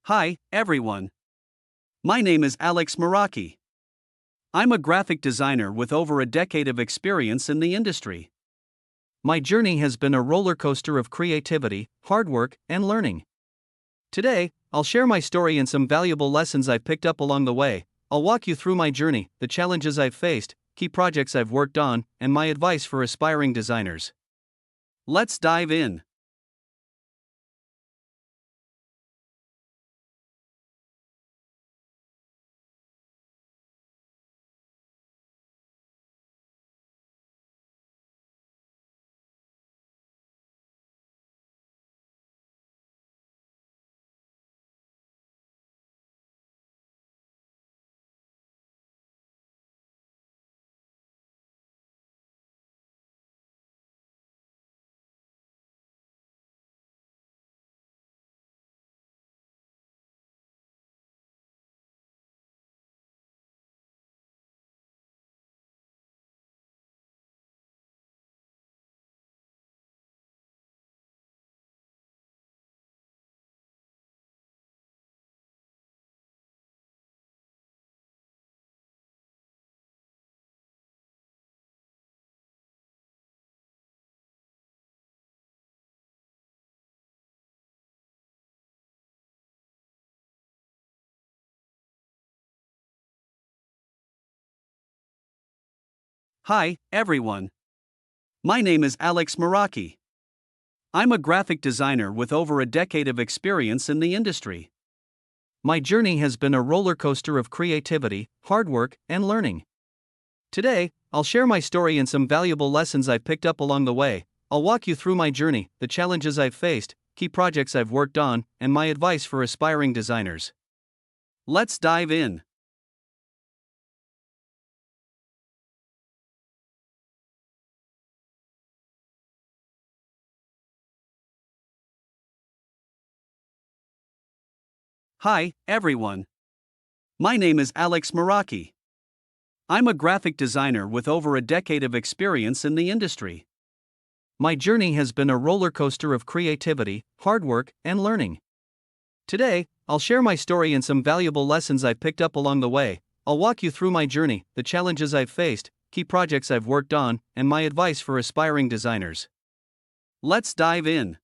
Hi, everyone. My name is Alex Meraki. I'm a graphic designer with over a decade of experience in the industry. My journey has been a roller coaster of creativity, hard work, and learning. Today, I'll share my story and some valuable lessons I've picked up along the way. I'll walk you through my journey, the challenges I've faced, key projects I've worked on, and my advice for aspiring designers. Let's dive in. Hi, everyone. My name is Alex Meraki. I'm a graphic designer with over a decade of experience in the industry. My journey has been a roller coaster of creativity, hard work, and learning. Today, I'll share my story and some valuable lessons I've picked up along the way. I'll walk you through my journey, the challenges I've faced, key projects I've worked on, and my advice for aspiring designers. Let's dive in. Hi, everyone. My name is Alex Meraki. I'm a graphic designer with over a decade of experience in the industry. My journey has been a roller coaster of creativity, hard work, and learning. Today, I'll share my story and some valuable lessons I've picked up along the way. I'll walk you through my journey, the challenges I've faced, key projects I've worked on, and my advice for aspiring designers. Let's dive in.